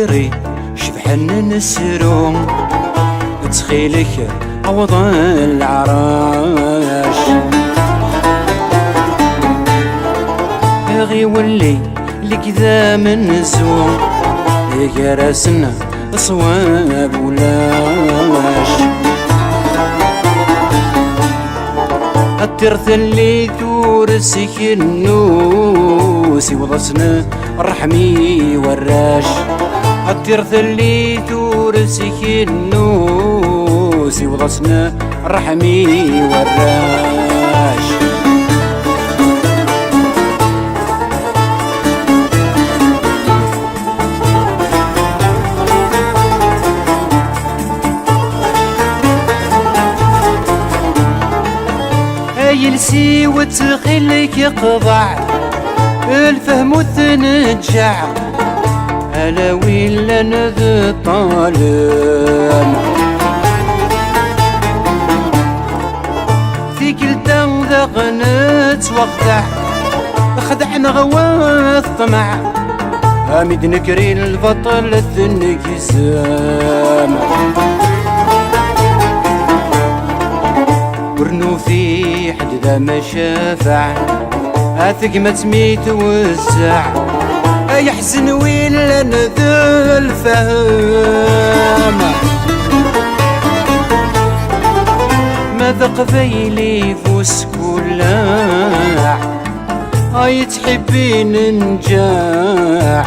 غيري شبحن نسرو تخيلك عوض العراش غي ولي لك ذا من زوم يقرسنا صواب ولاش الترث اللي تورسك النوس وضسنا الرحمي والراش الترث اللي تورسك النوس وضسنا الرحمي والراش يلسي وتخليك يقضع الفهم وتنجع ألا ويلا نذ طالم في كل ذاق نتوقع خدعنا غوا الطمع اميد نكري البطل النقزام ورنو في حد ذا ما شافع اثق ما تميت وزع يحزن ويلا نذا الفهم ماذا قبيلي فوس كلاع تحبين نجاع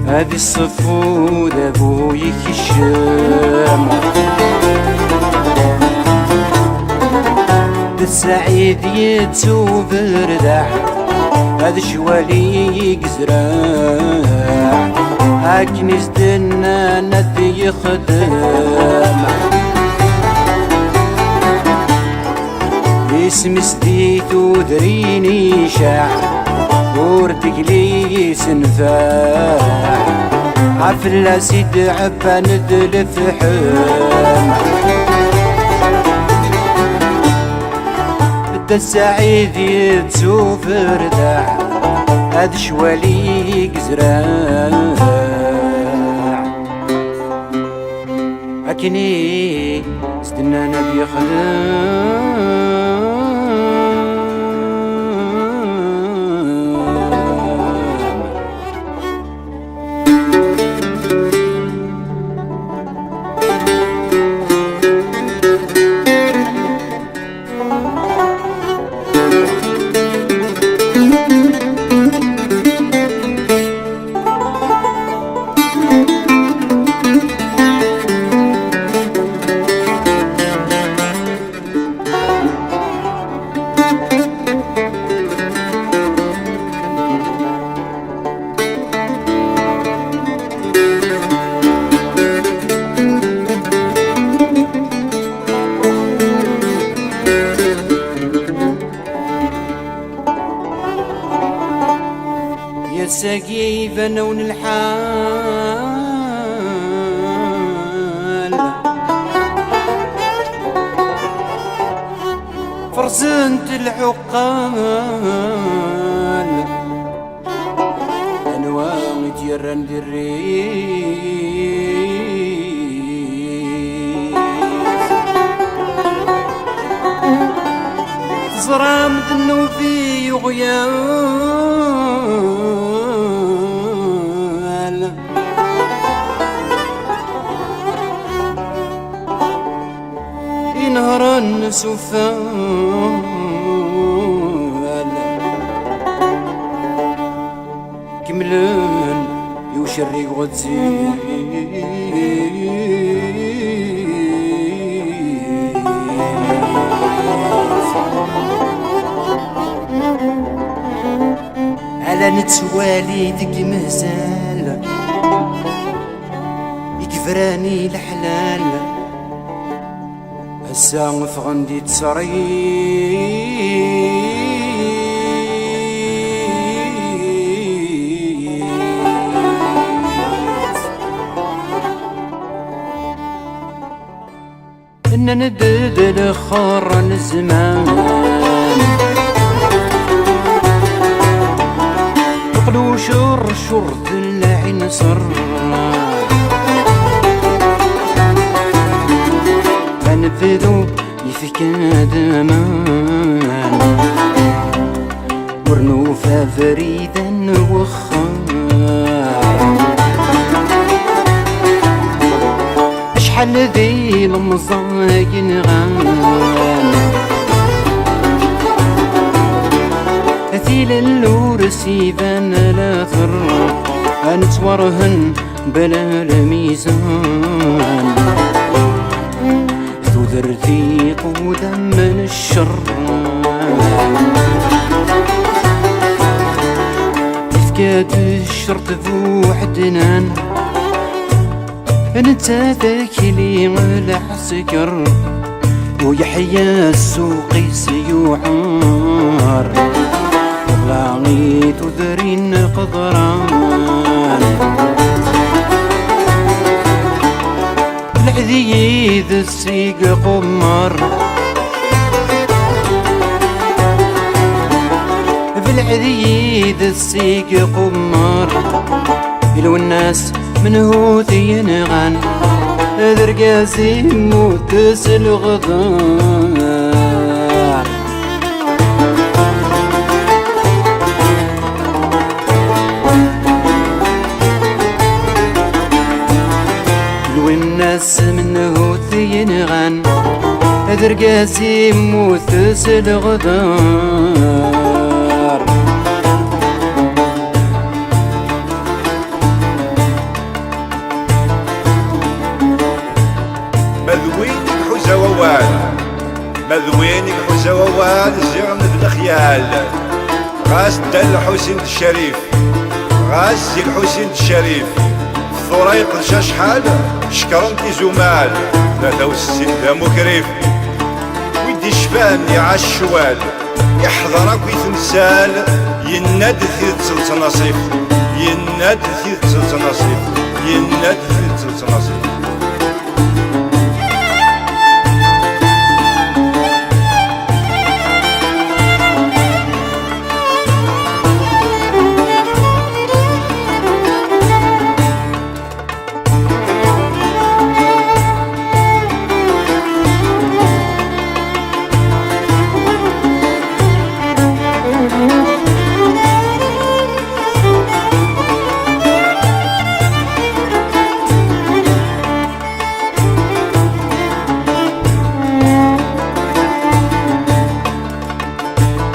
هذه الصفود ابويك الشام السعيد يتسو بردع هذا شوالي يقزراع هاكن يزدنا ندي يخدم اسم سديت ودريني شاع ورتقلي سنفاع عفلا سيد عبا ندلف حام السعيد يتسو فردع هاد شوالي يقزراع أكني استنى نبي خدام سقيف نون الحال فرزنت العقال انواع تيران دريس زرام دنو في غيان نهر النسفان كملن يوشرق غتزي على نتوالي ديك مهزال يكفراني الحلال هسا فغندي ان ندد خرن الزمان قلو شر شرط اللعب عين صر أنفذو يفك دمان ورنوفا فريدا وخار أشحال ذي المزاين غان أثيل اللور سيفان لا ثر أنتورهن بلا الميزان ذرتي قودا من الشر تفكات الشرط ذو عدنان انت ذاك لي العسكر ويحيى السوق سيوعار طلعني تذرين قدران العذيذ السيق قمر بالعذيذ السيق قمر إلو الناس منه تينغان ذرقاسي موتس الغضار الناس منه تينغان ذرقاسي موتس الغدار مذوينك حوزة ووال مذوينك حوزة ووال زغن الخيال غاس دل حسين الشريف غاس الحسين الشريف ثريق شحال شكرنتي زمال ثلاثة وستين دا مكرف ويدي شفاني عالشوال يحضرك ويتمثال يناد ثيد تلت نصيف يناد ثيد تلت نصيف يناد ثيد تلت نصيف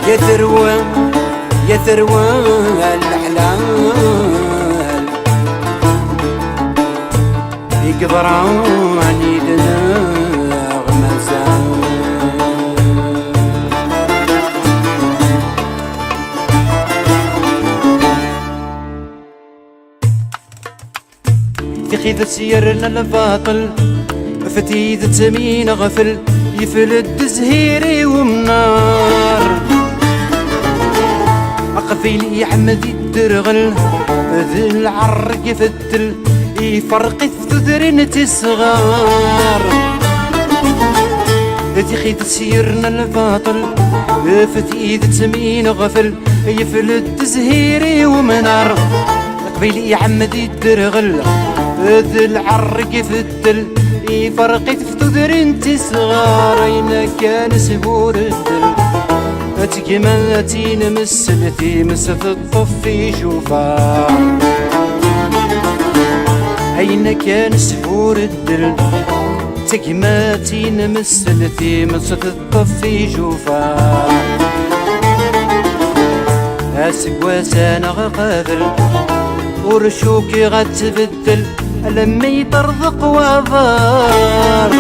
يا ثروة يا ثروة الحلال يقدر عني دماغ مزال في خيذة سيرنا الباطل فتيذ تمين غفل يفلد زهيري ومنار قفيلي يحمد الدرغل ذي العرق يفتل يفرق الثذرين تصغار ذي خيد سيرنا الباطل فتيد تمين غفل يفلد زهيري ومنار قفيلي يحمد الدرغل ذي العرق يفتل يفرق الثذرين تصغار أين كان سبور الدل تقماتي نمسلتي مسف الطفي شوفا أين كان سحور الدل تقماتي نمسلتي مسف الطفي شوفا أسق وسانا غقابل ورشوكي غتبدل لما يطرذق وضار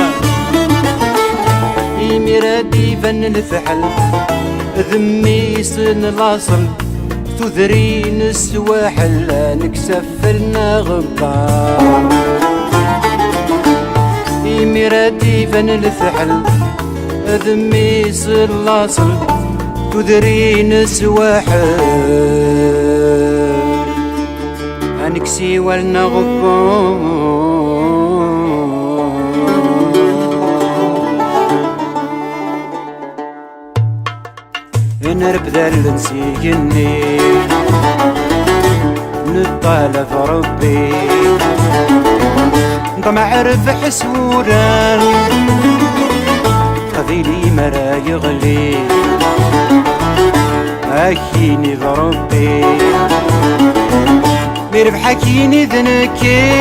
يميرادي فن الفحل ذمي سن الاصل تذرين السواحل نكسف لنا غبار يميرادي فن الفحل ذمي سن الاصل تذرين السواحل نكسي ولنا غبار نربد النسيقني نطالب ربي طمع ربح سوران قذيلي مرا يغلي أكيني ضربي مربحكيني ذنكي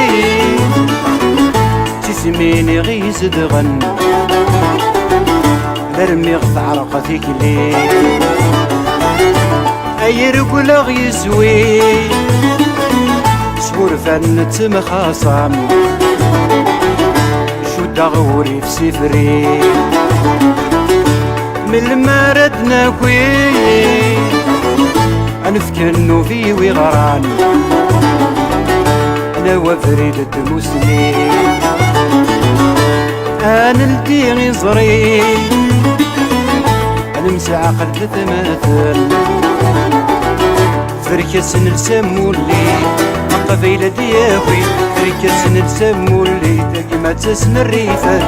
تسميني غيز دغن ذرمي غف عرقتك لي أيرقل غيزوي سور فن تمخاصم شو دغوري في سفري من المرد ناكوي أنفكنو في وغران أنا وفريد الدموسني أنا الديغي صغري أنا مسعقل تتماثل فركس نلسمولي قبيلة دياخي فركس نلسمولي تقي ما تسن الريفة